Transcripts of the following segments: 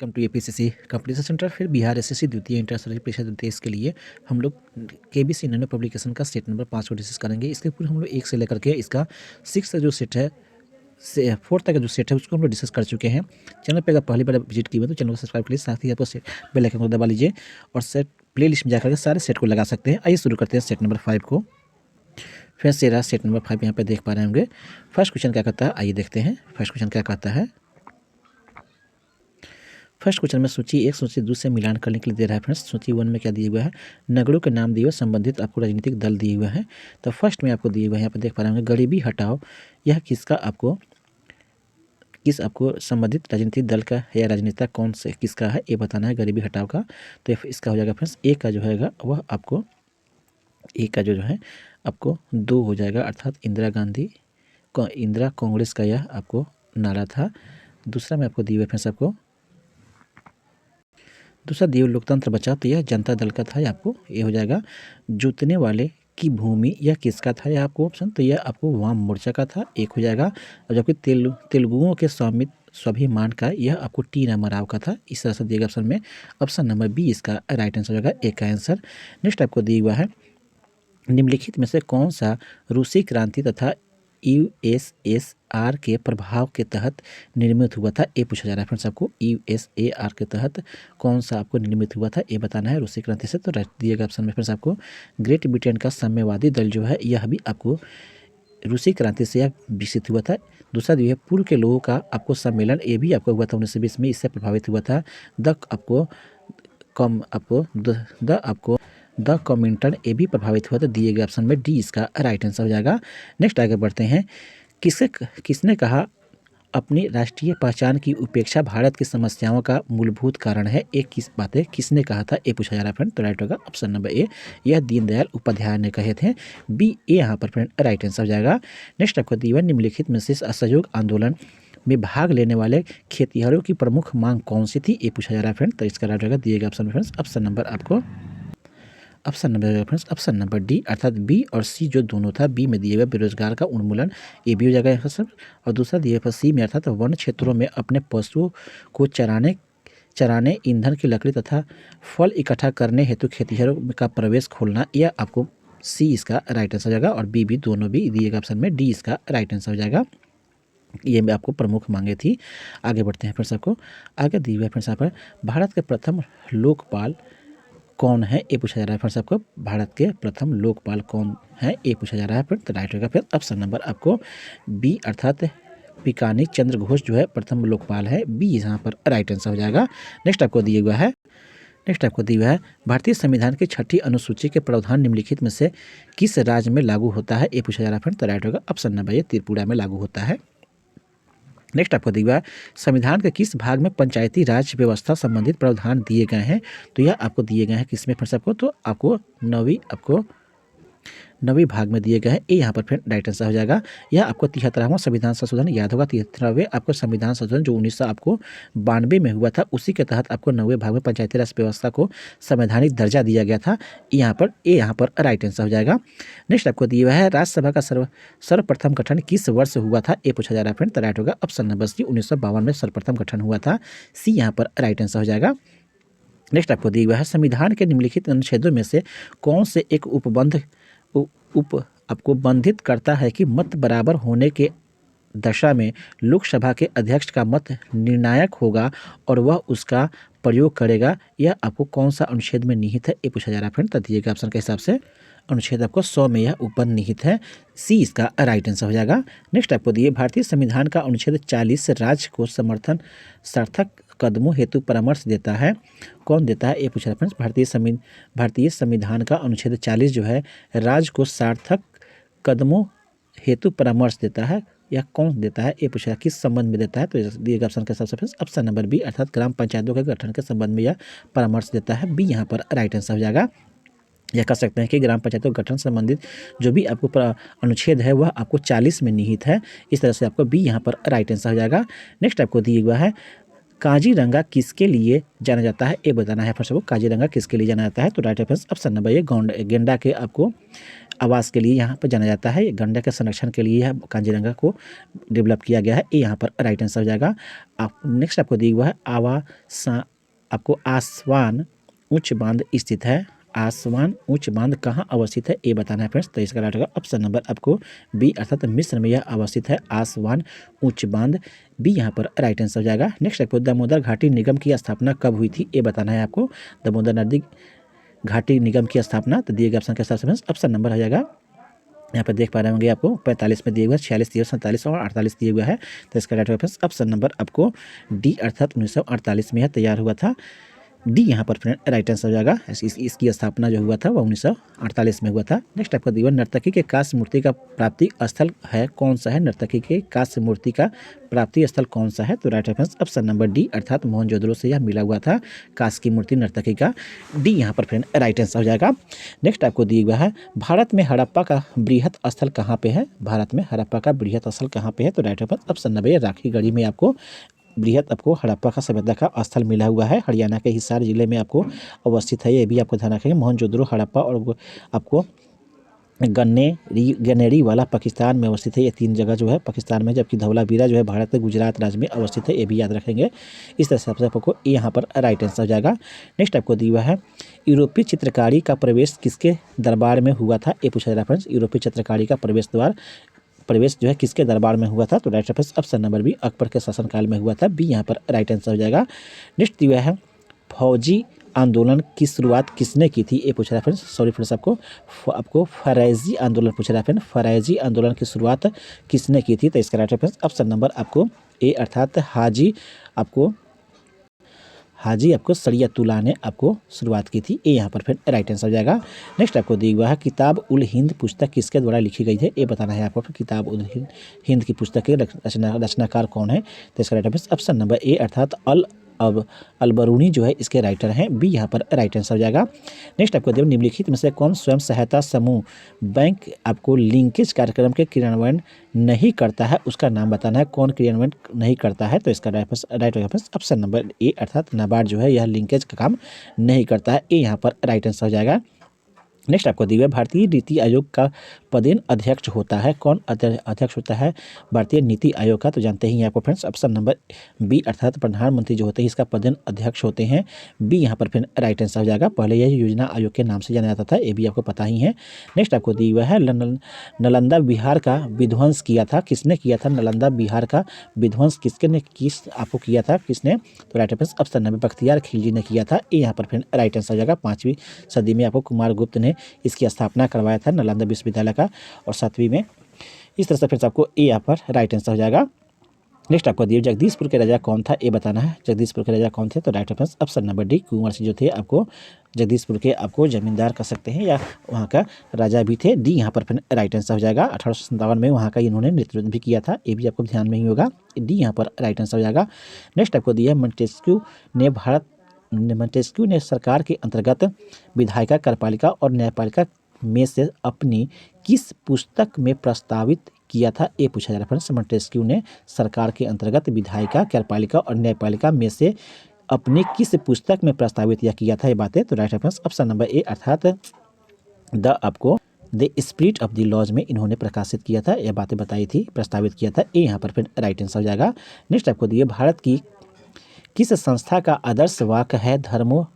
Welcome to APCC competition centre. फिर Bihar SSC द्वितीय inter सरकारी परीक्षा द्वितीय इसके लिए हम लोग केबीसी नैनो पब्लिकेशन का सेट नंबर 5 को डिस्कस करेंगे। इसके पूर्व हम लोग 1 से लेकर के इसका 6 का जो सेट है से 4 तक का जो सेट है उसको हम लोग डिस्कस कर चुके हैं। चैनल पे अगर पहली बार विजिट किए हो तो चैनल को सब्सक्राइब कीजिए, साथ ही आपको बेल आइकन को दबा लीजिए और सेट प्ले लिस्ट में जाकर के सारे सेट को लगा सकते हैं। आइए शुरू करते हैं सेट नंबर 5 को। फिर से रहा सेट नंबर 5 यहाँ पे देख पा रहे होंगे। फर्स्ट क्वेश्चन क्या कहता है, आइए देखते हैं। फर्स्ट क्वेश्चन क्या कहता है। फर्स्ट क्वेश्चन में सूची 1 सूची 2 से मिलान करने के लिए दे रहा है। फ्रेंड्स सूची 1 में क्या दिया हुआ है, नगरों के नाम दिए हुए संबंधित आपको राजनीतिक दल दिए हुए हैं। तो फर्स्ट में आपको दिए हुए हैं, यहाँ पर देख पा रहे होंगे गरीबी हटाओ। यह किसका आपको संबंधित राजनीतिक दल का या राजनेता कौन से किसका है ये बताना है, गरीबी हटाओ का। तो इसका हो जाएगा फ्रेंड्स ए का जो है वह आपको ए का जो है आपको 2 हो जाएगा, अर्थात इंदिरा कांग्रेस का यह आपको नारा था। दूसरा में आपको दिए हुए फ्रेंड्स आपको दूसरा दिए लोकतंत्र बचाओ, तो यह जनता दल का था। यह आपको ये हो जाएगा जोतने वाले की भूमि, यह किसका था यह आपको ऑप्शन, तो यह आपको वाम मोर्चा का था, एक हो जाएगा। और जबकि तेलुगुओं के स्वाभिमान का यह आपको टी रामाराव का था। इस तरह से दिएगा ऑप्शन में ऑप्शन नंबर बी इसका राइट आंसर हो जाएगा, एक का आंसर। नेक्स्ट आपको दिया हुआ है निम्नलिखित में से कौन सा रूसी क्रांति तथा यूएसएसआर के प्रभाव के तहत निर्मित हुआ था, ये पूछा जा रहा है फ्रेंड्स आपको। यूएसएसआर के तहत कौन सा आपको निर्मित हुआ था ये बताना है रूसी क्रांति से। तो दिएगा ऑप्शन में फ्रेंड्स आपको ग्रेट ब्रिटेन का साम्यवादी दल जो है यह भी आपको रूसी क्रांति से यह विकसित हुआ था। दूसरा जो है पूर्व के लोगों का आपको सम्मेलन, ये भी आपको हुआ था 1920 में, इससे प्रभावित हुआ था। द कॉमिंटन ये भी प्रभावित हुआ, तो दिए गए ऑप्शन में डी इसका राइट आंसर हो जाएगा। नेक्स्ट आगे बढ़ते हैं। किसने कहा अपनी राष्ट्रीय पहचान की उपेक्षा भारत की समस्याओं का मूलभूत कारण है, एक किस बातें किसने कहा था ये पूछा जा रहा है फ्रेंड। तो राइट होगा ऑप्शन नंबर ए, यह दीनदयाल उपाध्याय ने कहे थे। बी ए यहाँ पर फ्रेंड राइट आंसर हो जाएगा। नेक्स्ट आपको दिया निम्नलिखित में से असहयोग आंदोलन में भाग लेने वाले खेतिहरों की प्रमुख मांग कौन सी थी ये पूछा जा रहा है फ्रेंड। तो इसका राइट होगा दिएगा ऑप्शन में फ्रेंड्स ऑप्शन नंबर डी, अर्थात बी और सी जो दोनों था। बी में दिए गए बेरोजगार का उन्मूलन, ये भी हो जाएगा यहाँ सर। और दूसरा दिए गया सी में अर्थात वन क्षेत्रों में अपने पशुओं को चराने ईंधन की लकड़ी तथा फल इकट्ठा करने हेतु खेतिहरों का प्रवेश खोलना, यह आपको सी इसका राइट आंसर हो जाएगा। और बी भी दोनों भी दिएगा ऑप्शन में डी इसका राइट आंसर हो जाएगा। ये में आपको प्रमुख मांगे थी। आगे बढ़ते हैं फ्रेंड्स आपको आगे दिए हुए फ्रेंड्स यहाँ पर भारत के प्रथम लोकपाल कौन है ये पूछा जा रहा है फ्रेंड्स आपको। भारत के प्रथम लोकपाल कौन है ये पूछा जा रहा है फ्रेंड्स। तो राइट होगा फिर ऑप्शन नंबर आपको बी, अर्थात पिकानी चंद्र घोष जो है प्रथम लोकपाल है। बी यहाँ पर राइट आंसर हो जाएगा। नेक्स्ट आपको दिया हुआ है भारतीय संविधान की 6ठी अनुसूची के प्रावधान निम्नलिखित में से किस राज्य में लागू होता है ये पूछा जा रहा है फ्रेंड्स। तो राइट होगा ऑप्शन नंबर ये त्रिपुरा में लागू होता है। नेक्स्ट आपको दिया संविधान के किस भाग में पंचायती राज व्यवस्था संबंधित प्रावधान दिए गए हैं, तो यह आपको दिए गए हैं किसमें फ्रेंड्स आपको, तो आपको नवी भाग में दिए गए हैं। ये यहाँ पर फ्रेंड राइट आंसर हो जाएगा। यह आपको 73वां संविधान संशोधन याद होगा, 73वें आपको संविधान संशोधन जो 1992 में हुआ था, उसी के तहत आपको 9वें भाग में पंचायती राज व्यवस्था को संवैधानिक दर्जा दिया गया था। यहाँ पर राइट आंसर हो जाएगा। नेक्स्ट आपको दिया हुआ है राज्यसभा का सर्वप्रथम गठन किस वर्ष हुआ था ये पूछा जा रहा है फ्रेंड। तो राइट होगा ऑप्शन नंबर सी, 1952 में सर्वप्रथम गठन हुआ था। सी यहाँ पर राइट आंसर हो जाएगा। नेक्स्ट आपको दिया हुआ है संविधान के निम्नलिखित अनुच्छेदों में से कौन से एक आपको बंधित करता है कि मत बराबर होने के दशा में लोकसभा के अध्यक्ष का मत निर्णायक होगा और वह उसका प्रयोग करेगा, यह आपको कौन सा अनुच्छेद में निहित है ये पूछा जा रहा है फ्रेंड। तो दिएगा ऑप्शन के हिसाब से अनुच्छेद आपको 100 में यह ऊपर निहित है। सी इसका राइट आंसर हो जाएगा। नेक्स्ट आपको दिए भारतीय संविधान का अनुच्छेद 40 राज्य को सार्थक कदमों हेतु परामर्श देता है, कौन देता है ये पूछा है फ्रेंड्स। भारतीय संविधान का अनुच्छेद 40 जो है राज्य को सार्थक कदमों हेतु परामर्श देता है, यह कौन देता है ये पूछा किस संबंध में देता है। तो दिएगा ऑप्शन के हिसाब से फ्रेंड्स ऑप्शन नंबर बी, अर्थात ग्राम पंचायतों के गठन के संबंध में यह परामर्श देता है। बी यहाँ पर राइट आंसर हो जाएगा। यह कह सकते हैं कि ग्राम पंचायतों गठन संबंधित जो भी आपको अनुच्छेद है वह आपको 40 में निहित है। इस तरह से आपको बी यहाँ पर राइट आंसर हो जाएगा। नेक्स्ट आपको दिया हुआ है काजीरंगा किसके लिए जाना जाता है, ये बताना है फर्स्ट ऑफ ऑल। काजीरंगा किसके लिए जाना जाता है, तो राइट ऑप्शन नंबर ए गेंडा के आपको आवास के लिए यहाँ पर जाना जाता है। गंडा के संरक्षण के लिए यह काजीरंगा को डेवलप किया गया है, ये यहाँ पर राइट आंसर हो जाएगा। आप नेक्स्ट आपको दिया हुआ है आपको आसवान उच्च बांध स्थित है। आसवान उच्च बांध कहाँ अवस्थित है, ये बताना है फ्रेंड्स। तो इसका राइट होगा ऑप्शन नंबर आपको बी, अर्थात मिस्र में यह अवस्थित है आसवान उच्च बांध, बी यहाँ पर राइट आंसर हो जाएगा। नेक्स्ट आपको दामोदर घाटी निगम की स्थापना कब हुई थी, ये बताना है आपको। दामोदर नदी घाटी निगम की स्थापना तो दिए गए ऑप्शन के हिसाब से ऑप्शन नंबर हो जाएगा। यहाँ पर देख पा रहे होंगे आपको 45 में दिए हुए, 46 दिए, 47 और 48 दिए हुआ है। तो इसका राइट ऑप्शन नंबर आपको डी, अर्थात 1948 में यह तैयार हुआ था। डी यहाँ पर राइट आंसर हो जाएगा। इसकी स्थापना जो हुआ था वह 1948 में हुआ था। नेक्स्ट आपका दिया नर्तकी के कांस्य मूर्ति का प्राप्ति स्थल है कौन सा है, नर्तकी के कांस्य मूर्ति का प्राप्ति स्थल कौन सा है, तो राइट ऑप्शन नंबर डी, अर्थात मोहनजोदड़ो से यह मिला हुआ था कांस्य की मूर्ति नर्तकी का, डी यहाँ पर फ्रेंड राइट आंसर हो जाएगा। नेक्स्ट आपको दिया हुआ है भारत में हड़प्पा का बृहत स्थल कहाँ पे है, भारत में हड़प्पा का बृहत स्थल कहाँ पे है, तो राइट ऑप्शन नंबर राखीगढ़ी में आपको बृहत आपको हड़प्पा का सभ्यता का स्थल मिला हुआ है। हरियाणा के हिसार जिले में आपको अवस्थित है, ये भी आपको ध्यान रखेंगे। मोहनजोदड़ो, हड़प्पा और आपको गनेरी वाला पाकिस्तान में अवस्थित है। ये तीन जगह जो है पाकिस्तान में, जबकि धौलावीरा जो है भारत के गुजरात राज्य में अवस्थित है, ये भी याद रखेंगे। इस तरह से आपको यहाँ पर राइट आंसर हो जाएगा। नेक्स्ट आपको दिया हुआ है यूरोपीय चित्रकारी का प्रवेश किसके दरबार में हुआ था, ये पूछा जा रहा है फ्रेंड्स। यूरोपीय चित्रकारी का प्रवेश जो है किसके दरबार में हुआ था, तो right option number B, Akbar के शासनकाल में हुआ था, बी यहाँ पर राइट आंसर हो जाएगा। नेक्स्ट दिया है फौजी आंदोलन की शुरुआत किसने की थी, ये पूछ रहा है फ्रेंड्स। सॉरी फ्रेंड्स, आपको फरैजी आंदोलन पूछ रहा है फ्रेंड। फरैजी आंदोलन की शुरुआत किसने की थी, तो इसका राइट ऑप्शन नंबर आपको ए, अर्थात हाजी आपको सरियतुल्लाह ने आपको शुरुआत की थी, ये यहाँ पर फिर राइट आंसर हो जाएगा। नेक्स्ट आपको दिया हुआ है किताब उल हिंद पुस्तक किसके द्वारा लिखी गई है, ये बताना है आपको। किताब उल हिंद की पुस्तक के रचनाकार कौन है, तो इसका राइट ऑप्शन नंबर ए, अर्थात अलबरूनी जो है इसके राइटर हैं, बी यहाँ पर राइट आंसर हो जाएगा। नेक्स्ट आपको देव निम्नलिखित में से कौन स्वयं सहायता समूह बैंक आपको लिंकेज कार्यक्रम के क्रियान्वयन नहीं करता है, उसका नाम बताना है। कौन क्रियान्वयन नहीं करता है, तो इसका राइट ऑप्शन नंबर ए, अर्थात नाबार्ड जो है यह लिंकेज का काम नहीं करता है, ये यहाँ पर राइट आंसर हो जाएगा। नेक्स्ट आपको दिया भारतीय नीति आयोग का पदेन अध्यक्ष होता है, कौन अध्यक्ष होता है भारतीय नीति आयोग का, तो जानते ही आपको फ्रेंड्स ऑप्शन नंबर बी, अर्थात प्रधानमंत्री जो होते हैं इसका पदेन अध्यक्ष होते हैं, बी यहाँ पर फिर राइट आंसर हो जाएगा। पहले यह योजना आयोग के नाम से जाना जाता था, ये भी आपको पता ही है। नेक्स्ट आपको दिया हुआ है नालंदा बिहार का विध्वंस किया था, किसने किया था, नालंदा बिहार का विध्वंस आपको किया था किसने, तो right option number Bakhtiyar Khilji ने किया था, ये यहाँ पर फिर राइट आंसर हो जाएगा। 5वीं सदी में आपको कुमार गुप्त ने इसकी स्थापना करवाया था नालंदा विश्वविद्यालय का, और 7वीं में। इस तरह से फिर आपको ए यहाँ पर राइट आंसर हो जाएगा। नेक्स्ट आपको दिया जगदीशपुर के राजा कौन था, ये बताना है। जगदीशपुर के राजा कौन थे, तो right option number D, Kunwar Singh जो थे आपको जगदीशपुर के आपको जमींदार कर सकते हैं या वहाँ का राजा भी थे, डी यहाँ पर फिर राइट आंसर हो जाएगा। 1857 में वहाँ का इन्होंने नेतृत्व भी किया था, ये भी आपको ध्यान में ही होगा, डी यहाँ पर राइट आंसर हो जाएगा। नेक्स्ट आपको दिया मोंटेस्क्यू ने सरकार के अंतर्गत विधायिका, कार्यपालिका और न्यायपालिका में से अपनी किस पुस्तक में प्रस्तावित किया था, ये पूछा जा रहा है फ्रेंड्स। मोंटेस्क्यू ने सरकार के अंतर्गत विधायिका, कार्यपालिका और न्यायपालिका में से अपने किस पुस्तक में प्रस्तावित या किया था, ये बातें, तो राइट ऑप्शन नंबर ए, अर्थात the spirit of the laws में इन्होंने प्रकाशित किया था, यह बातें बताई थी, प्रस्तावित किया था, ये यहाँ पर फिर राइट आंसर हो जाएगा। नेक्स्ट आपको दिए भारत की किस संस्था का आदर्श वाक्य है धर्मो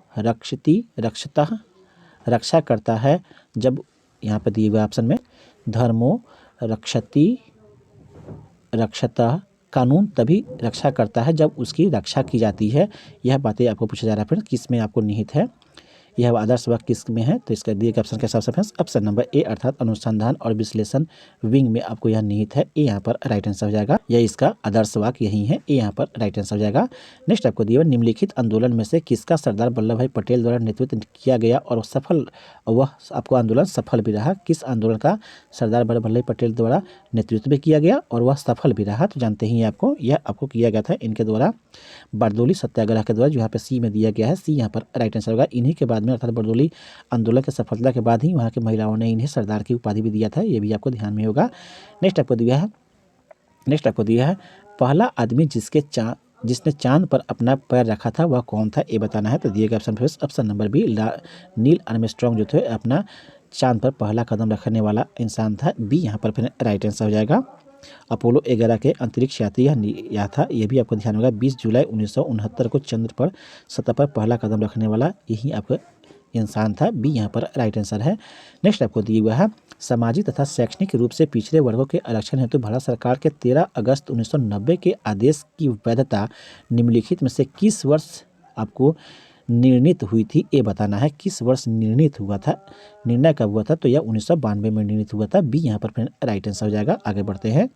रक्षति रक्षता रक्षा करता है, जब यहाँ पर दिए हुए ऑप्शन में धर्मो रक्षति रक्षता, कानून तभी रक्षा करता है जब उसकी रक्षा की जाती है। यह बातें आपको पूछा जा रहा है फिर किस में आपको निहित है, यह आदर्श वाक्य किस में है, तो इसका दिए गए ऑप्शन के हिसाब से ऑप्शन नंबर ए, अर्थात अनुसंधान और विश्लेषण विंग में आपको यह निहित है, ये यहाँ पर राइट आंसर हो जाएगा। यह इसका आदर्श वाक्य यही है, ये यहाँ पर राइट आंसर हो जाएगा। नेक्स्ट आपको दिया निम्नलिखित आंदोलन में से किसका सरदार वल्लभ भाई पटेल द्वारा नेतृत्व किया गया और वह आपको आंदोलन सफल भी रहा, किस आंदोलन का सरदार वल्लभ भाई पटेल द्वारा नेतृत्व भी किया गया और वह सफल भी रहा, तो जानते ही आपको यह आपको किया गया था इनके द्वारा बारदोली सत्याग्रह के द्वारा, जो यहाँ पे सी में दिया गया है, सी यहाँ पर राइट आंसर होगा। इन्हीं के बाद में अर्थात बारदोली आंदोलन की सफलता के बाद ही वहाँ के महिलाओं ने इन्हें सरदार की उपाधि भी दिया था, ये भी आपको ध्यान में होगा। नेक्स्ट आपको दिया है पहला आदमी जिसने चांद पर अपना पैर रखा था वह कौन था, ये बताना है। तो दिए गए option friends option number B, Neil Armstrong जो थे अपना चांद पर पहला कदम रखने वाला इंसान था। बी यहाँ पर फिर राइट आंसर हो जाएगा। अपोलो 11 के अंतरिक्ष यात्री यह था, ये भी आपको ध्यान होगा। 20 जुलाई 1969 को चंद्र पर सतह पर पहला कदम रखने वाला यही आपका इंसान था। बी यहाँ पर राइट आंसर है। नेक्स्ट आपको दिया हुआ है, सामाजिक तथा शैक्षणिक रूप से पिछड़े वर्गों के आरक्षण हेतु भारत सरकार के 13 अगस्त 1990 के आदेश की वैधता निम्नलिखित में से किस वर्ष आपको निर्णित हुई थी, ये बताना है। किस वर्ष निर्णित हुआ था, निर्णय कब हुआ था, तो यह 1992 में निर्णित हुआ था। बी यहाँ पर फिर राइट आंसर हो जाएगा। आगे बढ़ते हैं।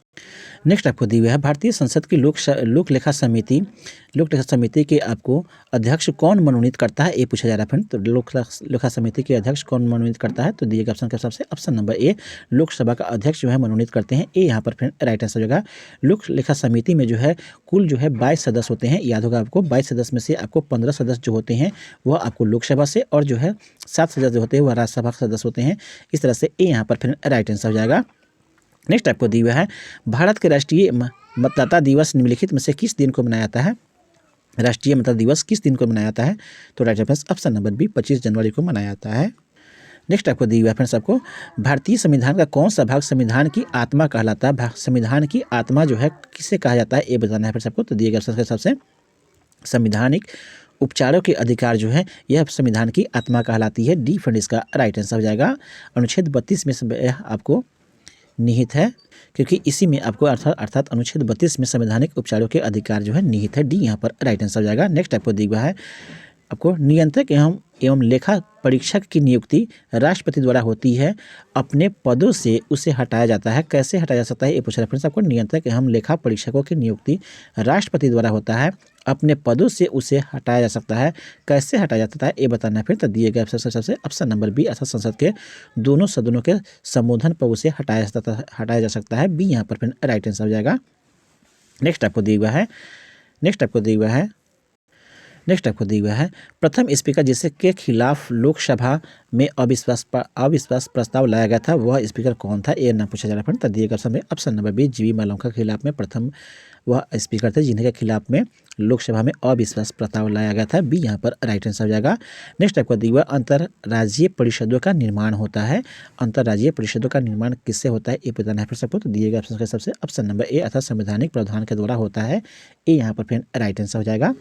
नेक्स्ट आपको दी हुई है, भारतीय संसद की लोक लेखा समिति के आपको अध्यक्ष कौन मनोनीत करता है, ये पूछा जा रहा है फ्रेंड। तो लोक लेखा समिति के अध्यक्ष कौन मनोनीत करता है, तो दिए गए ऑप्शन के हिसाब से ऑप्शन नंबर ए, लोकसभा का अध्यक्ष जो है मनोनीत करते हैं। ए यहाँ पर फिर राइट आंसर हो जाएगा। लोक लेखा समिति में जो है कुल जो है 22 सदस्य होते हैं, याद होगा आपको। 22 सदस्य में से आपको 15 सदस्य जो होते हैं वह आपको लोकसभा से, और जो है 7 सदस्य जो होते हैं वह राज्यसभा के सदस्य होते हैं। इस तरह से ए यहाँ पर फिर राइट आंसर हो जाएगा। नेक्स्ट आपको दिया हुआ है, भारत के राष्ट्रीय मतदाता दिवस निम्नलिखित में से किस दिन को मनाया जाता है। राष्ट्रीय मतदाता दिवस किस दिन को मनाया जाता है, तो right answer option number B, 25 जनवरी को मनाया जाता है। नेक्स्ट आपको दिया हुआ है फ्रेंड्स आपको, भारतीय संविधान का कौन सा भाग संविधान की आत्मा कहलाता है। संविधान की आत्मा जो है किसे कहा जाता है, ये बताना है फ्रेंड्स आपको। तो दिए गए ऑप्शन के हिसाब से संवैधानिक उपचारों के अधिकार जो है यह संविधान की आत्मा कहलाती है। डी फ्रेंड इसका राइट आंसर हो जाएगा। अनुच्छेद 32 में आपको निहित है, क्योंकि इसी में आपको अर्थात अनुच्छेद 32 में संवैधानिक उपचारों के अधिकार जो है निहित है। डी यहाँ पर राइट आंसर हो जाएगा। नेक्स्ट आपको दिया हुआ है, आपको नियंत्रक एवं लेखा परीक्षक की नियुक्ति राष्ट्रपति द्वारा होती है, अपने पदों से उसे हटाया जाता है। कैसे हटाया जा सकता है, ये पूछ रहा है फ्रेंड्स आपको। नियंत्रक एवं लेखा परीक्षकों की नियुक्ति राष्ट्रपति द्वारा होता है, अपने पदों से उसे हटाया जा सकता है। कैसे हटाया जाता है, ये बताना है फिर। तो दिए गए सबसे ऑप्शन नंबर बी, अर्थात संसद के दोनों सदनों के संबोधन पर उसे हटाया जा सकता है। बी यहाँ पर फिर राइट आंसर हो जाएगा। नेक्स्ट आपको दिया हुआ है, प्रथम स्पीकर जिसके खिलाफ लोकसभा में अविश्वास प्रस्ताव लाया गया था वह स्पीकर कौन था, ये ना पूछा जा रहा है। तो दिए गए समय ऑप्शन नंबर बी, जीवी मालवांका के खिलाफ में प्रथम वह स्पीकर थे जिन्हें के खिलाफ में लोकसभा में अविश्वास प्रस्ताव लाया गया था। बी यहाँ पर राइट आंसर हो जाएगा। नेक्स्ट आपको दिया हुआ, अंतर्राज्यीय परिषदों का निर्माण होता है। अंतर्राज्यीय परिषदों का निर्माण किससे होता है, ये बताना है फिर सबको। तो दिए गए ऑप्शन के सबसे ऑप्शन नंबर ए, अर्थात संवैधानिक प्रावधान के द्वारा होता है। ए यहाँ पर फिर राइट आंसर हो जाएगा।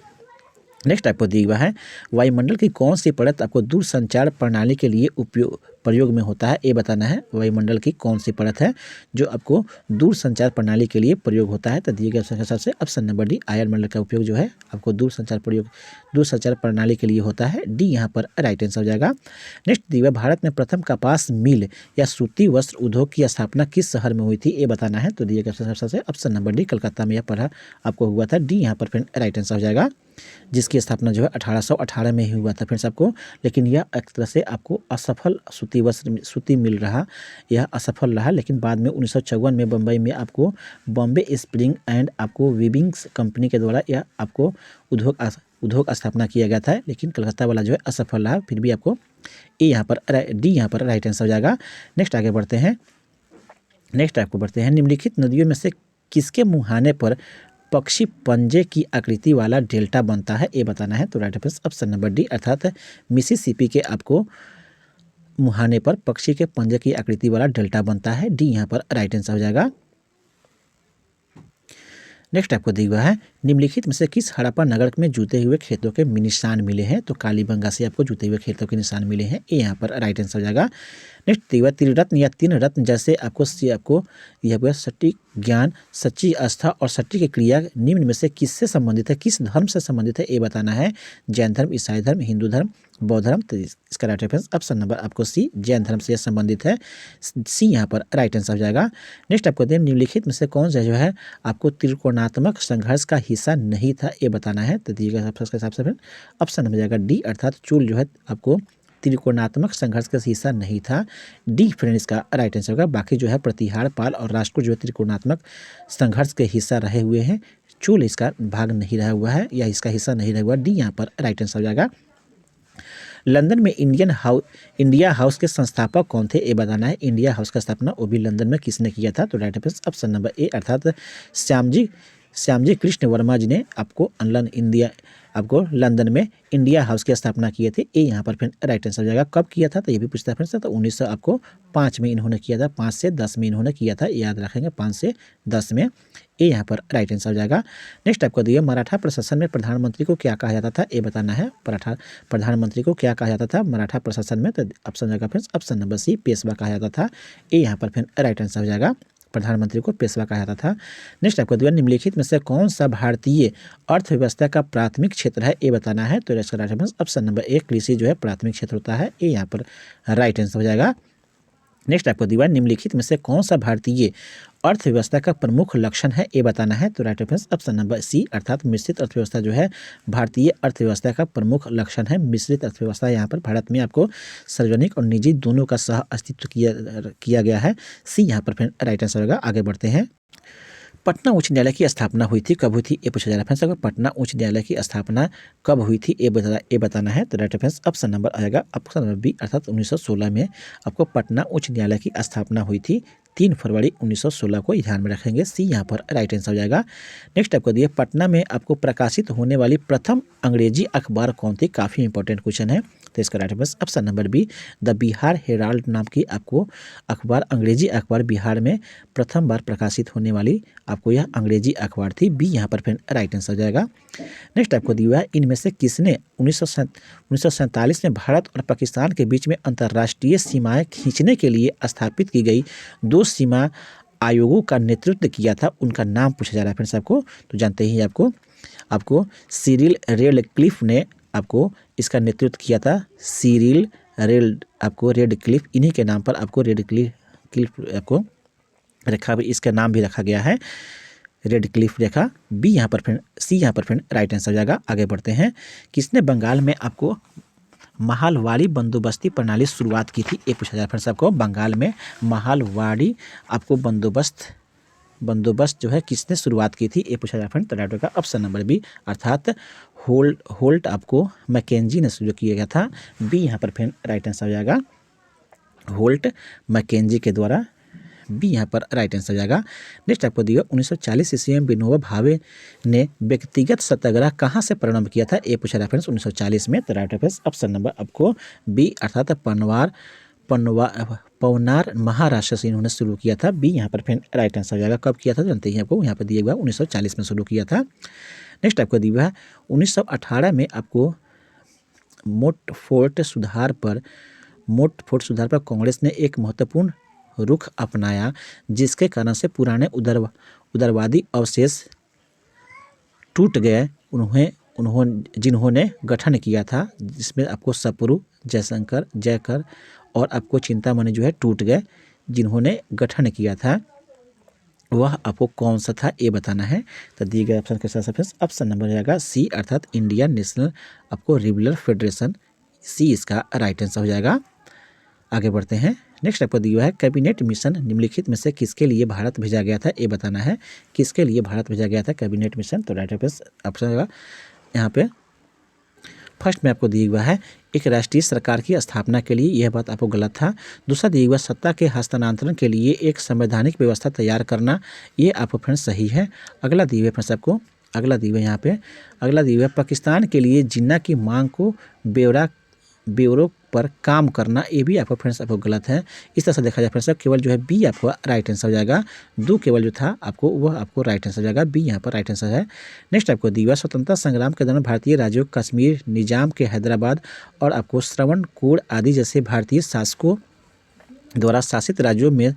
नेक्स्ट आपको दिया हुआ है, वायुमंडल की कौन सी परत आपको दूरसंचार प्रणाली के लिए प्रयोग में होता है, ये बताना है। वायुमंडल की कौन सी परत है जो आपको दूरसंचार प्रणाली के लिए प्रयोग होता है। तो दिए गए ऑप्शन के हिसाब से ऑप्शन नंबर डी, वायुमंडल का उपयोग जो है आपको दूरसंचार प्रणाली के लिए होता है। डी यहाँ पर राइट आंसर हो जाएगा। नेक्स्ट दिया हुआ, भारत में प्रथम कपास मिल या सूती वस्त्र उद्योग की स्थापना किस शहर में हुई थी, ये बताना है। तो दिए गए ऑप्शन से ऑप्शन नंबर डी, कलकत्ता में यह पढ़ा आपको हुआ था। डी यहाँ पर फिर राइट आंसर हो जाएगा, जिसकी स्थापना जो है 1818 में ही हुआ था फ्रेंड्स आपको। लेकिन यह एक तरह से आपको असफल सूती मिल रहा, यह असफल रहा। लेकिन बाद में 1954 में बम्बई में आपको बॉम्बे स्प्रिंग एंड आपको वीविंग्स कंपनी के द्वारा यह आपको उद्योग स्थापना किया गया था। लेकिन कलकत्ता वाला जो है असफल रहा। फिर भी आपको डी यहाँ पर राइट आंसर हो जाएगा। नेक्स्ट आगे बढ़ते हैं। निम्नलिखित नदियों में से किसके मुहाने पर पक्षी पंजे की आकृति वाला डेल्टा बनता है, ये बताना है। तो right answer option number D, अर्थात मिसिसिपी के आपको मुहाने पर पक्षी के पंजे की आकृति वाला डेल्टा बनता है। डी यहाँ पर राइट आंसर हो जाएगा। नेक्स्ट आपको दिया हुआ है, निम्नलिखित में से किस हड़प्पा नगर में जूते हुए खेतों के निशान मिले हैं, तो कालीबंगा से आपको जूते हुए खेतों के निशान मिले हैं। ये यहाँ पर राइट आंसर हो जाएगा। नेक्स्ट दिया हुआ, त्रिरत्न या तीन रत्न जैसे आपको यह सटीक ज्ञान, सच्ची आस्था और सटीक क्रिया निम्न में से किससे संबंधित है, किस धर्म से संबंधित है, ये बताना है। जैन धर्म, ईसाई धर्म, हिंदू धर्म, बौद्ध धर्म। तो इसका राइट रेफरेंस ऑप्शन नंबर आपको सी, जैन धर्म से संबंधित है। सी यहाँ पर राइट आंसर हो जाएगा। नेक्स्ट आपको दें, निम्नलिखित में से कौन सा जो है आपको त्रिकोणात्मक संघर्ष का हिस्सा नहीं था, ये बताना है। तो दिए गए हिसाब से ऑप्शन नंबर जाएगा डी, अर्थात चूल जो है आपको त्रिकोणात्मक संघर्ष का हिस्सा नहीं था। डी फ्रेंड इसका राइट आंसर होगा। बाकी जो है प्रतिहार, पाल और राष्ट्रकूट जो है त्रिकोणात्मक संघर्ष के हिस्सा रहे हुए हैं। चूल इसका भाग नहीं रहा हुआ है या इसका हिस्सा नहीं रहा हुआ। डी यहाँ पर राइट आंसर हो जाएगा। लंदन में इंडिया हाउस के संस्थापक कौन थे, ये बताना है। इंडिया हाउस का स्थापना वो भी लंदन में किसने किया था, तो right answer option number A, अर्थात श्यामजी कृष्ण वर्मा जी ने आपको लंदन में इंडिया हाउस की स्थापना किए थे। ये यहाँ पर फिर राइट आंसर हो जाएगा। कब किया था तो ये भी पूछता है फिर से, तो 1905 में इन्होंने किया था, 5 से 10 में इन्होंने किया था, याद रखेंगे 5 से 10 में। ये यहाँ पर राइट आंसर हो जाएगा। नेक्स्ट आपको दिए मराठा प्रशासन में प्रधानमंत्री को क्या कहा जाता था, ये बताना है। प्रधानमंत्री को क्या कहा जाता था मराठा प्रशासन में, तो ऑप्शन हो जाएगा friends option number C, Peshwa कहा जाता था। ये यहाँ पर फिर राइट आंसर हो जाएगा, प्रधानमंत्री को पेशवा कहा जाता था। नेक्स्ट आपको दिया निम्नलिखित में से कौन सा भारतीय अर्थव्यवस्था का प्राथमिक क्षेत्र है, ये बताना है। तो इसका राइट आंसर ऑप्शन नंबर ए, कृषि जो है प्राथमिक क्षेत्र होता है। ये यहाँ पर राइट आंसर हो जाएगा। नेक्स्ट आपको दिया निम्नलिखित में से कौन सा भारतीय अर्थव्यवस्था का प्रमुख लक्षण है, ये बताना है। तो right answer option number C, अर्थात मिश्रित अर्थव्यवस्था जो है भारतीय अर्थव्यवस्था का प्रमुख लक्षण है। मिश्रित अर्थव्यवस्था यहाँ पर भारत में आपको सार्वजनिक और निजी दोनों का सह अस्तित्व किया गया है। सी यहाँ पर फिर राइट आंसर होगा। आगे बढ़ते हैं। पटना उच्च न्यायालय की स्थापना हुई थी, कब हुई थी, ये पूछा जा रहा है। पटना उच्च न्यायालय की स्थापना कब हुई थी, ये बताना है। तो राइट आंसर ऑप्शन नंबर आएगा ऑप्शन नंबर बी, अर्थात 1916 में आपको पटना उच्च न्यायालय की स्थापना हुई थी। 3 फरवरी 1916 को ध्यान में रखेंगे। सी यहाँ पर राइट आंसर हो जाएगा। नेक्स्ट आपको दिए पटना में आपको प्रकाशित होने वाली प्रथम अंग्रेजी अखबार कौन थी, काफ़ी इंपॉर्टेंट क्वेश्चन है। तो इसका right answer option number B, the Bihar Herald नाम की आपको अखबार, अंग्रेजी अखबार बिहार में प्रथम बार प्रकाशित होने वाली आपको यह अंग्रेजी अखबार थी। बी यहाँ पर फिर राइट आंसर हो जाएगा। नेक्स्ट आपको दिया है इनमें से किसने 1947 में भारत और पाकिस्तान के बीच में अंतर्राष्ट्रीय सीमाएं खींचने के लिए स्थापित की गई 2 सीमा आयोगों का नेतृत्व किया था, उनका नाम पूछा जा रहा है फ्रेंड्स आपको। तो जानते ही आपको सिरिल रेडक्लिफ ने आपको इसका नेतृत्व किया था। सिरिल रेडक्लिफ, इन्हीं के नाम पर आपको रेडक्लिफ आपको रेखा भी, इसका नाम भी रखा गया है, रेडक्लिफ रेखा। बी यहाँ पर फिर सी यहाँ पर फिर राइट आंसर हो जाएगा। आगे बढ़ते हैं। किसने बंगाल में आपको महालवाड़ी बंदोबस्ती प्रणाली शुरुआत की थी, ये पूछा जा रहा है फ्रेंड्स आपको। बंगाल में महालवाड़ी आपको बंदोबस्त जो है किसने शुरुआत की थी, ये पूछा जा रहा है फ्रेंड। तो राइट होगा ऑप्शन नंबर बी, अर्थात होल्ट आपको मैकेंजी ने शुरू किया गया था। बी यहाँ पर फिर राइट आंसर हो जाएगा, होल्ट मैकेंजी के द्वारा। बी यहाँ पर राइट आंसर हो जाएगा। नेक्स्ट आपको दिया 1940 ईस्वी में विनोबा भावे ने व्यक्तिगत सत्याग्रह कहाँ से प्रारंभ किया था, ये पूछा रेफरेंस 1940 में। तो राइट रेफरेंस ऑप्शन नंबर आपको बी, अर्थात पवनार महाराष्ट्र से इन्होंने शुरू किया था। बी यहाँ पर फिर राइट आंसर हो जाएगा। कब किया था जानते हैं आपको, यहाँ पर दिया गया 1940 में शुरू किया था। नेक्स्ट आपको दिया है 1918 में आपको मोटफोर्ट सुधार पर कांग्रेस ने एक महत्वपूर्ण रुख अपनाया, जिसके कारण से पुराने उदारवादी अवशेष टूट गए। जिन्होंने गठन किया था, जिसमें आपको सप्रू, जयशंकर, जयकर और आपको चिंतामणि जो है टूट गए। जिन्होंने गठन किया था वह आपको कौन सा था, ये बताना है। तो दिए गए ऑप्शन के साथ ऑप्शन नंबर रहेगा सी, अर्थात इंडियन नेशनल आपको रिबेलर फेडरेशन। सी इसका राइट आंसर हो जाएगा। आगे बढ़ते हैं। नेक्स्ट आपको दिया है कैबिनेट मिशन निम्नलिखित में से किसके लिए भारत भेजा गया था, ये बताना है। किसके लिए भारत भेजा गया था कैबिनेट मिशन, तो राइट ऑप्शन होगा यहाँ पे। फर्स्ट में आपको दिया हुआ है एक राष्ट्रीय सरकार की स्थापना के लिए, यह बात आपको गलत था। दूसरा दिया हुआ सत्ता के हस्तांतरण के लिए एक संवैधानिक व्यवस्था तैयार करना, ये आपको फ्रेंड्स सही है। अगला दिया हुआ फ्रेंड्स आपको अगला दिया हुआ यहाँ पे अगला दिया हुआ पाकिस्तान के लिए जिन्ना की मांग को ब्यूरो पर काम करना, ये भी आपको फ्रेंड्स आपको गलत है। इस तरह से देखा जाए फ्रेंड्स केवल जो है बी आपको राइट आंसर हो जाएगा। दो केवल जो था आपको वह आपको राइट आंसर हो जाएगा। बी यहाँ पर राइट आंसर है। नेक्स्ट आपको दिया स्वतंत्रता संग्राम के दौरान भारतीय राज्यों कश्मीर, निजाम के हैदराबाद और आपको श्रवण कोड आदि जैसे भारतीय शासकों द्वारा शासित राज्यों में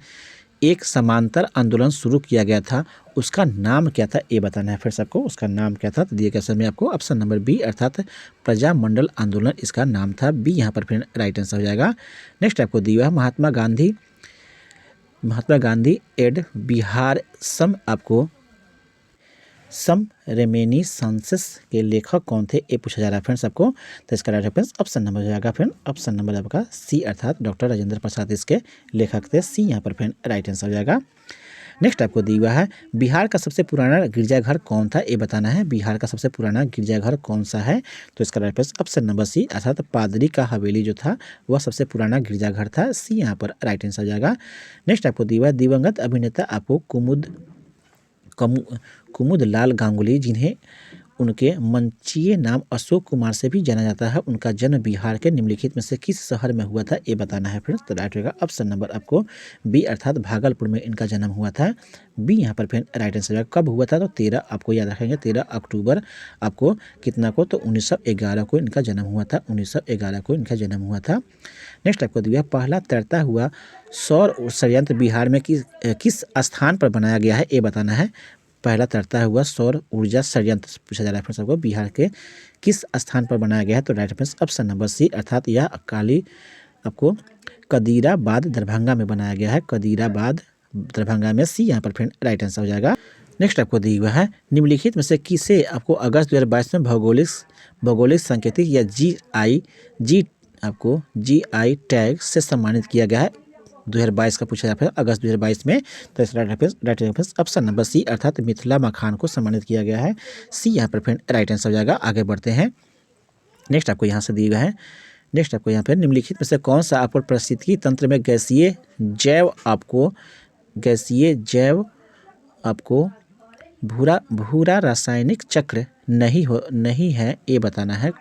एक समांतर आंदोलन शुरू किया गया था, उसका नाम क्या था, ये बताना है फिर सबको उसका नाम क्या था। तो दिए गए समय आपको ऑप्शन नंबर बी, अर्थात प्रजामंडल आंदोलन इसका नाम था। बी यहाँ पर फिर राइट आंसर हो जाएगा। नेक्स्ट आपको दिया है महात्मा गांधी एड बिहार सम रेमेनी सेंसस के लेखक कौन थे, ये पूछा जा रहा है फ्रेंड्स आपको। तो इसका राइट रेफरेंस ऑप्शन नंबर हो जाएगा फ्रेंड ऑप्शन नंबर आपका सी, अर्थात डॉक्टर राजेंद्र प्रसाद इसके लेखक थे। सी यहाँ पर फ्रेंड राइट आंसर हो जाएगा। नेक्स्ट आपको दिया हुआ है बिहार का सबसे पुराना गिरजाघर कौन था, ये बताना है। बिहार का सबसे पुराना गिरजाघर कौन सा है, तो इसका रेफरेंस ऑप्शन नंबर सी, अर्थात पादरी का हवेली जो था वह सबसे पुराना गिरजाघर था। सी यहाँ पर राइट आंसर हो जाएगा। नेक्स्ट आपको दिया हुआ है दिवंगत अभिनेता आपको कुमुदलाल गांगुली, जिन्हें उनके मंचीय नाम अशोक कुमार से भी जाना जाता है, उनका जन्म बिहार के निम्नलिखित में से किस शहर में हुआ था, ये बताना है फ्रेंड्स। तो राइट रहेगा ऑप्शन नंबर आपको बी अर्थात भागलपुर में इनका जन्म हुआ था। बी यहाँ पर फ्रेंड राइट आंसर कब हुआ था, तो 13 आपको याद रखेंगे 13 अक्टूबर आपको कितना को, तो 1911 को इनका जन्म हुआ था। 1911 को इनका जन्म हुआ था। नेक्स्ट आपको दिया पहला तैरता हुआ सौर संयंत्र बिहार में किस स्थान पर बनाया गया है, ये बताना है। पहला तैरता हुआ सौर ऊर्जा संयंत्र पूछा जा रहा है फ्रेंड्स आपको बिहार के किस स्थान पर बनाया गया है, तो right friends option number C अर्थात यह अकाली आपको कदीराबाद दरभंगा में बनाया गया है। कदीराबाद दरभंगा में, सी यहाँ पर फ्रेंड राइट आंसर हो जाएगा। नेक्स्ट आपको दिया हुआ है निम्नलिखित में से किसे आपको अगस्त 2022 में भौगोलिक सांकेतिक या GI टैग से सम्मानित किया गया है। 2022 का पूछा जाता है अगस्त 2022 में, तो इसका right reference option number C अर्थात मिथिला मखान को सम्मानित किया गया है। सी यहाँ पर फ्रेंड राइट आंसर हो जाएगा। आगे बढ़ते हैं। नेक्स्ट आपको यहाँ से दिया गया है, नेक्स्ट आपको यहाँ पर निम्नलिखित में से कौन सा आपको पारिस्थितिकी तंत्र में गैसीय जैव आपको भूरा रासायनिक चक्र नहीं है, ये बताना है।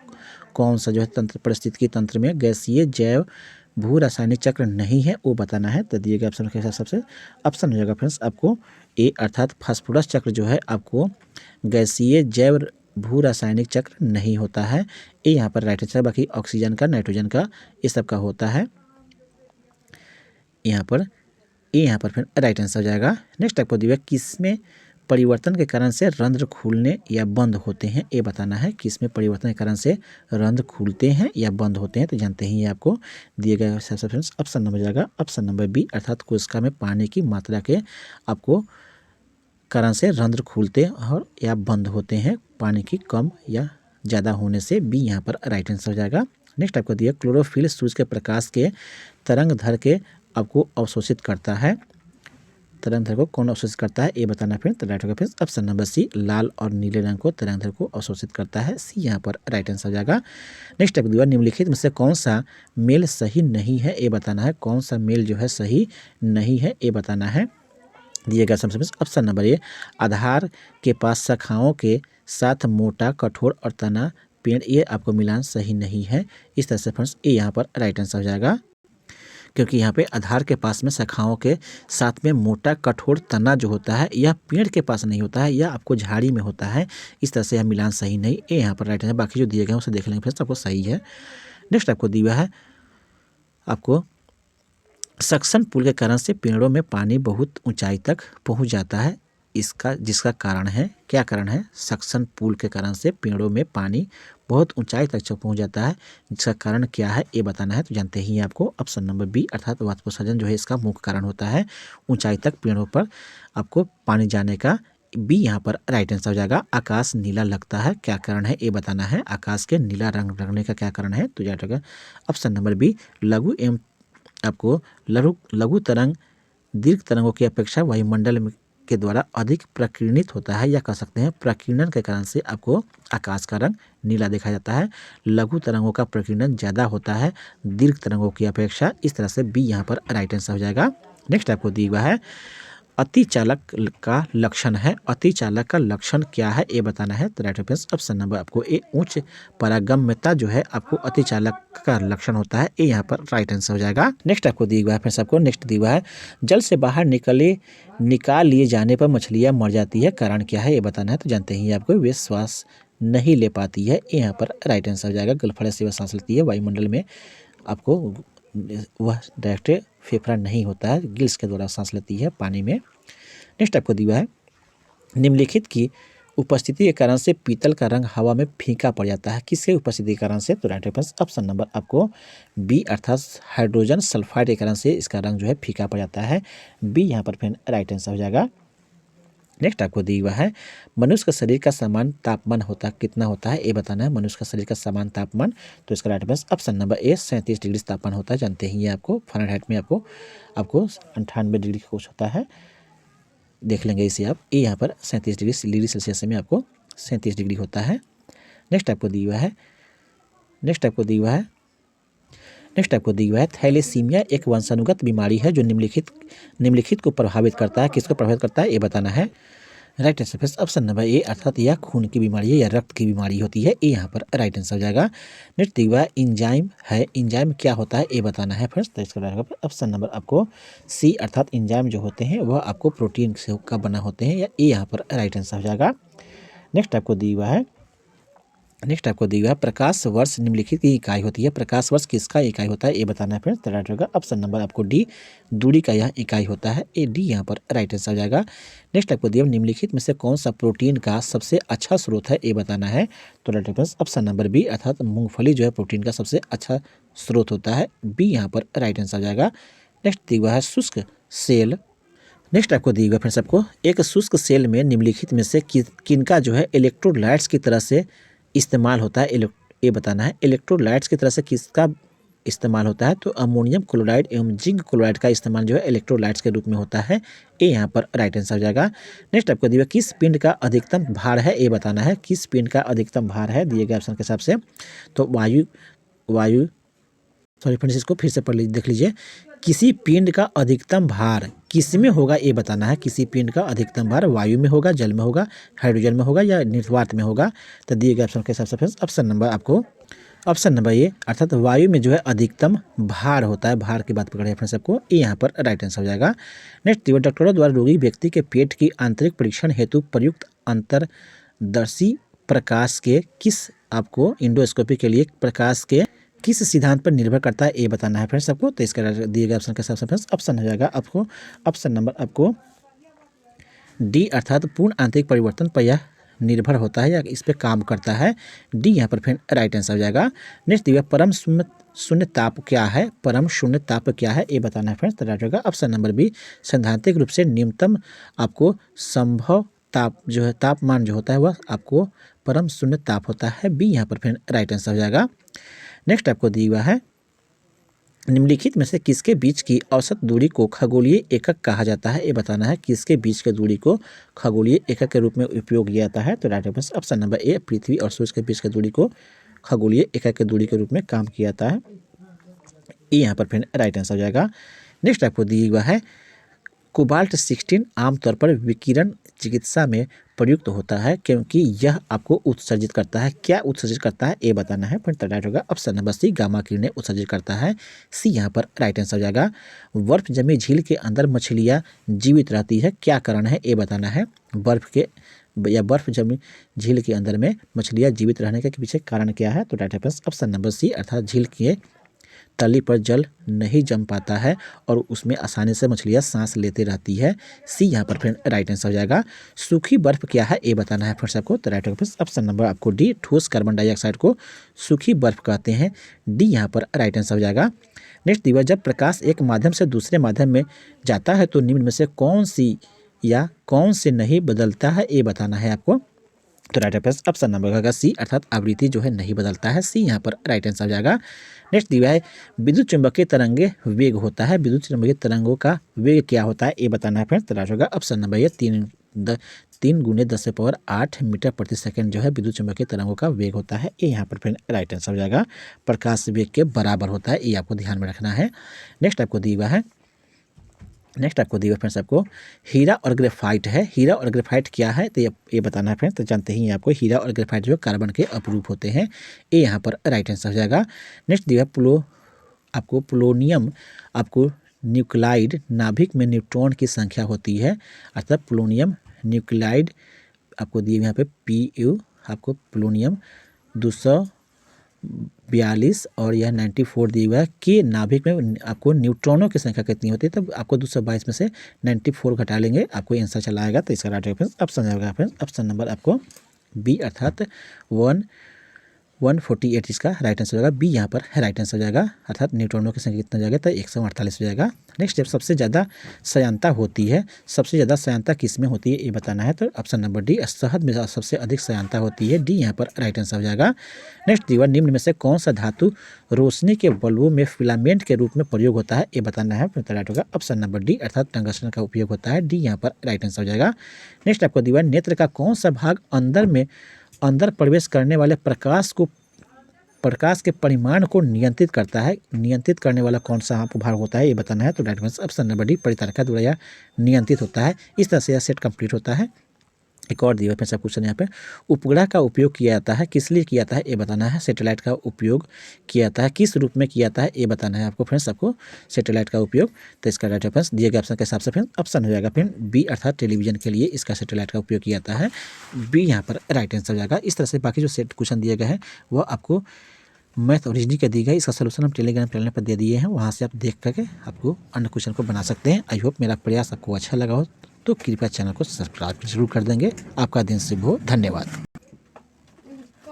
कौन सा जो है पारिस्थितिकी तंत्र में गैसीय जैव भू रासायनिक चक्र नहीं है, वो बताना है। तो दिए गए ऑप्शन के हिसाब से ऑप्शन हो जाएगा फ्रेंड्स आपको ए अर्थात फास्फोरस चक्र जो है आपको गैसीय जैव भू रासायनिक चक्र नहीं होता है। ए यहाँ पर राइट आंसर, बाकी ऑक्सीजन का, नाइट्रोजन का, ये सब का होता है। यहाँ पर फिर राइट आंसर हो जाएगा। नेक्स्ट आपको दिया किसमें परिवर्तन के कारण से रंध्र खुलने या बंद होते हैं, ये बताना है। किसमें परिवर्तन के कारण से रंध्र खुलते हैं या बंद होते हैं, तो जानते ही आपको दिए गए फ्रेंड्स ऑप्शन नंबर जाएगा ऑप्शन नंबर बी अर्थात कोशिका में पानी की मात्रा के आपको कारण से रंध्र खुलते और या बंद होते हैं, पानी की कम या ज़्यादा होने से। बी यहाँ पर राइट आंसर हो जाएगा। नेक्स्ट आपको दिया क्लोरोफिल सूर्य के प्रकाश के तरंग धर के आपको अवशोषित करता है। तरंगधर को कौन अवशोषित करता है, ये बताना फिर। तो राइट होगा फिर ऑप्शन नंबर सी लाल और नीले रंग को तरंगधर को अवशोषित करता है। सी यहाँ पर राइट आंसर हो जाएगा। नेक्स्ट आपको दिया निम्नलिखित में से कौन सा मेल सही नहीं है, ये बताना है। कौन सा मेल जो है सही नहीं है, ये बताना है। दिए गया ऑप्शन नंबर ए आधार के पास शाखाओं के साथ मोटा कठोर और तना पेड़, ये आपको मिलान सही नहीं है। इस तरह से फ्रेंड्स ये यहाँ पर राइट आंसर हो जाएगा, क्योंकि यहाँ पे आधार के पास में शाखाओं के साथ में मोटा कठोर तना जो होता है यह पेड़ के पास नहीं होता है, यह आपको झाड़ी में होता है। इस तरह से यह मिलान सही नहीं, ये यहाँ पर राइट है। बाकी जो दिए गए हैं उसे देख लेंगे फ्रेंड्स, आपको सही है। नेक्स्ट आपको दिया है आपको सक्शन पुल के कारण से पेड़ों में पानी बहुत ऊंचाई तक पहुँच जाता है, जिसका कारण है, क्या कारण है? सक्शन पुल के कारण से पेड़ों में पानी बहुत ऊंचाई तक पहुंच जाता है, जिसका कारण क्या है ये बताना है। तो जानते ही आपको ऑप्शन नंबर बी अर्थात वाष्पोत्सर्जन जो है इसका मुख्य कारण होता है ऊंचाई तक पेड़ों पर आपको पानी जाने का। बी यहाँ पर राइट आंसर हो जाएगा। आकाश नीला लगता है, क्या कारण है ये बताना है। आकाश के नीला रंग लगने का क्या कारण है, तो याद रखिएगा ऑप्शन नंबर बी लघु एवं आपको लघु तरंग दीर्घ तरंगों की अपेक्षा वायुमंडल के द्वारा अधिक प्रकीर्णित होता है, या कह सकते हैं प्रकीर्णन के कारण से आपको आकाश का रंग नीला देखा जाता है। लघु तरंगों का प्रकीर्णन ज़्यादा होता है दीर्घ तरंगों की अपेक्षा। इस तरह से बी यहाँ पर राइट आंसर हो जाएगा। नेक्स्ट आपको दिया हुआ है अतिचालक का लक्षण है। अतिचालक का लक्षण क्या है ये बताना है। तो राइट ऑप्शन नंबर आपको ए उच्च पारगम्यता जो है आपको अतिचालक का लक्षण होता है, ये यहाँ पर राइट आंसर हो जाएगा। नेक्स्ट आपको दिया हुआ है फ्रेंड्स, आपको नेक्स्ट दिया हुआ है जल से बाहर निकाल लिए जाने पर मछलियाँ मर जाती है, कारण क्या है ये बताना है। तो जानते ही आपको वे श्वास नहीं ले पाती है, ये यहाँ पर राइट आंसर हो जाएगा। गलफड़े से वह सांस लेती है, वायुमंडल में आपको वह डायरेक्ट फेफड़ा नहीं होता है, गिल्स के द्वारा सांस लेती है पानी में। नेक्स्ट आपको दिया है निम्नलिखित की उपस्थिति के कारण से पीतल का रंग हवा में फीका पड़ जाता है, किसके उपस्थिति के कारण से। तो राइट ऑप्शन नंबर आपको बी अर्थात हाइड्रोजन सल्फाइड के कारण से इसका रंग जो है फीका पड़ जाता है। बी यहाँ पर फिर राइट आंसर हो जाएगा। नेक्स्ट आपको दिया हुआ है मनुष्य का शरीर का समान तापमान कितना होता है ये बताना है। मनुष्य का शरीर का समान तापमान, तो इसका राइट आंसर ऑप्शन नंबर ए 37 डिग्री तापमान होता है। जानते ही आपको फ़ारेनहाइट में आपको 98 डिग्री कुछ होता है, देख लेंगे इसे आप। ये यहाँ पर 37 डिग्री सेल्सियस में आपको 37 डिग्री होता है। नेक्स्ट आपको दिया हुआ है थैलेसीमिया एक वंशानुगत बीमारी है जो निम्नलिखित को प्रभावित करता है, किसको प्रभावित करता है ये बताना है। Right answer friends option number A अर्थात यह खून की बीमारी है या रक्त की बीमारी होती है, ए यहाँ पर राइट आंसर हो जाएगा। नेक्स्ट दिया इंजाइम है, इंजाइम क्या होता है ये बताना है फ्रेंड्स, तो इसका रहेगा ऑप्शन नंबर आपको सी अर्थात इंजाइम जो होते हैं वह आपको प्रोटीन से का बना होते हैं, या ए यहाँ पर राइट आंसर हो जाएगा। नेक्स्ट आपको दिया है प्रकाश वर्ष निम्नलिखित की इकाई होती है, प्रकाश वर्ष किसका इकाई होता है ये बताना है फ्रेंड्स, तो राइट होगा ऑप्शन नंबर आपको डी दूरी का यह इकाई होता है, ए डी यहाँ पर राइट आंसर हो जाएगा। नेक्स्ट आपको दिया निम्नलिखित में से कौन सा प्रोटीन का सबसे अच्छा स्रोत है ये बताना है, तो right friends option number B अर्थात मूंगफली जो है प्रोटीन का सबसे अच्छा स्रोत होता है, बी यहाँ पर राइट आंसर हो जाएगा। नेक्स्ट दिया है शुष्क सेल, नेक्स्ट आपको दिया फ्रेंड्स आपको एक शुष्क सेल में निम्नलिखित में से किनका जो है इलेक्ट्रोलाइट्स की तरह से इस्तेमाल होता है, ये बताना है इलेक्ट्रोलाइट्स की तरह से किसका इस्तेमाल होता है, तो अमोनियम क्लोराइड एवं जिंक क्लोराइड का इस्तेमाल जो है इलेक्ट्रोलाइट्स के रूप में होता है, ये यहाँ पर राइट आंसर हो जाएगा। नेक्स्ट आपको दिया किस पिंड का अधिकतम भार है ये बताना है, किस पिंड का अधिकतम भार है दिए गए ऑप्शन के हिसाब से, तो वायु सॉरी फ्रेंड्स इसको फिर से देख लीजिए, किसी पिंड का अधिकतम भार किस में होगा ये बताना है, किसी पिंड का अधिकतम भार वायु में होगा, जल में होगा, हाइड्रोजन में होगा या निर्वात में होगा, तो दिए गए ऑप्शन के हिसाब से फ्रेंड्स ऑप्शन नंबर ये अर्थात वायु में जो है अधिकतम भार होता है, भार की बात पकड़े फ्रेंड्स आपको, ये यहाँ पर राइट आंसर हो जाएगा। नेक्स्ट डॉक्टरों द्वारा रोगी व्यक्ति के पेट की आंतरिक परीक्षण हेतु प्रयुक्त अंतर्दर्शी प्रकाश के किस आपको इंडोस्कोपी के लिए प्रकाश के किस सिद्धांत पर निर्भर करता है ये बताना है फ्रेंड्स आपको, तो इसका दिए गए ऑप्शन के हिसाब से फ्रेंड्स ऑप्शन हो जाएगा आपको ऑप्शन नंबर आपको डी अर्थात पूर्ण आंतरिक परिवर्तन पर यह निर्भर होता है या इस पर काम करता है, डी यहाँ पर फ्रेंड राइट आंसर हो जाएगा। नेक्स्ट दिया परम शून्य ताप क्या है, परम शून्य ताप क्या है ये बताना है फ्रेंड्स, तो राइट होगा ऑप्शन नंबर बी सैद्धांतिक रूप से न्यूनतम आपको संभव ताप जो है तापमान जो होता है वह आपको परम शून्य ताप होता है, बी यहाँ पर फ्रेंड राइट आंसर हो जाएगा। नेक्स्ट आपको दिया है निम्नलिखित में से किसके बीच की औसत दूरी को खगोलीय एकक कहा जाता है ये बताना है, किसके बीच के दूरी को खगोलीय एकक के रूप में उपयोग किया जाता है, तो right answer option number A पृथ्वी और सूर्य के बीच की दूरी को खगोलीय एकक के दूरी के रूप में काम किया जाता है, ये यहाँ पर फिर राइट आंसर हो जाएगा। नेक्स्ट आपको दिया है कोबाल्ट 16 आमतौर पर विकिरण चिकित्सा में प्रयुक्त होता है क्योंकि यह आपको उत्सर्जित करता है, क्या उत्सर्जित करता है ये बताना है, फिर राइट होगा ऑप्शन नंबर सी गामा किरणें उत्सर्जित करता है, सी यहाँ पर राइट आंसर हो जाएगा। बर्फ जमी झील के अंदर मछलियाँ जीवित रहती है, क्या कारण है ये बताना है, बर्फ जमी झील के अंदर में मछलियाँ जीवित रहने के पीछे कारण क्या है, तो right answer option number C अर्थात झील के तली पर जल नहीं जम पाता है और उसमें आसानी से मछलियाँ सांस लेते रहती है, सी यहाँ पर फ्रेंड राइट आंसर हो जाएगा। सूखी बर्फ क्या है ये बताना है फ्रेंड्स आपको, तो राइट ऑप्शन नंबर आपको डी ठोस कार्बन डाइऑक्साइड को सूखी बर्फ कहते हैं, डी यहाँ पर राइट आंसर हो जाएगा। नेक्स्ट दिया जब प्रकाश एक माध्यम से दूसरे माध्यम में जाता है तो निम्न में से कौन सी या कौन से नहीं बदलता है ये बताना है आपको, तो राइट ऑप्शन नंबर होगा सी अर्थात आवृत्ति जो है नहीं बदलता है, सी यहाँ पर राइट आंसर हो जाएगा। नेक्स्ट दिया है विद्युत चुंबकीय तरंगे वेग होता है, विद्युत चुंबकीय तरंगों का वेग क्या होता है ये बताना है फ्रेंड्स, तो राइट होगा ऑप्शन नंबर ये 3 × 10⁸ मीटर प्रति सेकंड जो है विद्युत चुंबकीय तरंगों का वेग होता है, ये यहाँ पर फ्रेंड राइट आंसर हो जाएगा, प्रकाश वेग के बराबर होता है, ये आपको ध्यान में रखना है। नेक्स्ट आपको दिया फ्रेंड्स आपको हीरा और ग्रेफाइट है, हीरा और ग्रेफाइट क्या है तो ये बताना है फ्रेंड्स, तो जानते ही आपको हीरा और ग्रेफाइट जो कार्बन के अपरूप होते हैं, ये यहाँ पर राइट आंसर हो जाएगा। नेक्स्ट दिया आपको पोलोनियम आपको न्यूक्लाइड नाभिक में न्यूट्रॉन की संख्या होती है, अर्थात पोलोनियम न्यूक्लाइड आपको दिए यहाँ पे PU आपको पोलोनियम 242 और यह 94 दिया हुआ है कि नाभिक में आपको न्यूट्रॉनों की संख्या कितनी होती है, तब आपको 222 में से 94 घटा लेंगे आपको आंसर चला आएगा, तो इसका राइट ऑप्शन होगा फ्रेंड्स ऑप्शन नंबर आपको बी अर्थात 148 इसका राइट आंसर हो जाएगा, बी यहाँ पर राइट आंसर हो जाएगा, अर्थात न्यूट्रॉनों की संख्या कितना हो जाएगा तो 148 हो जाएगा। नेक्स्ट स्टेप सबसे ज़्यादा श्यानता होती है, सबसे ज़्यादा श्यानता किस में होती है ये बताना है, तो ऑप्शन नंबर डी शहद में सबसे अधिक श्यानता होती है, डी यहाँ पर राइट आंसर हो जाएगा। नेक्स्ट दीवार निम्न में से कौन सा धातु रोशनी के बल्बों में फिलामेंट के रूप में प्रयोग होता है ये बताना है, राइट होगा ऑप्शन नंबर डी अर्थात टंगस्टन का उपयोग होता है, डी यहाँ पर राइट आंसर हो जाएगा। नेक्स्ट आपको दीवार नेत्र का कौन सा भाग अंदर प्रवेश करने वाले प्रकाश के परिमाण को नियंत्रित करता है, नियंत्रित करने वाला कौन सा भाग होता है ये बताना है, तो राइट ऑप्शन नंबर डी परितारिका द्वारा नियंत्रित होता है। इस तरह से यह सेट कंप्लीट होता है। एक और दिया फिर से क्वेश्चन यहाँ पे, उपग्रह का उपयोग किया जाता है किस लिए किया जाता है ये बताना है। सैटेलाइट का उपयोग किया जाता है किस रूप में किया जाता है ये बताना है आपको फ्रेंड्स, आपको सैटेलाइट का उपयोग। तो इसका राइट ऑप्शन दिए गए ऑप्शन के हिसाब से फ्रेंड ऑप्शन हो जाएगा फ्रेंड बी, अर्थात टेलीविजन के लिए इसका सैटेलाइट का उपयोग किया जाता है। बी यहाँ पर राइट आंसर हो जाएगा। इस तरह से बाकी जो सेट क्वेश्चन दिए गए हैं वो आपको मैथ और रीजनिंग का दी गई, इसका सोल्यूशन हम टेलीग्राम चैनल पर दे दिए हैं, वहाँ से आप देख करके आपको अन्य क्वेश्चन को बना सकते हैं। आई होप मेरा प्रयास आपको अच्छा लगा हो तो कृपया चैनल को सब्सक्राइब जरूर कर देंगे। आपका दिन शुभ हो, धन्यवाद।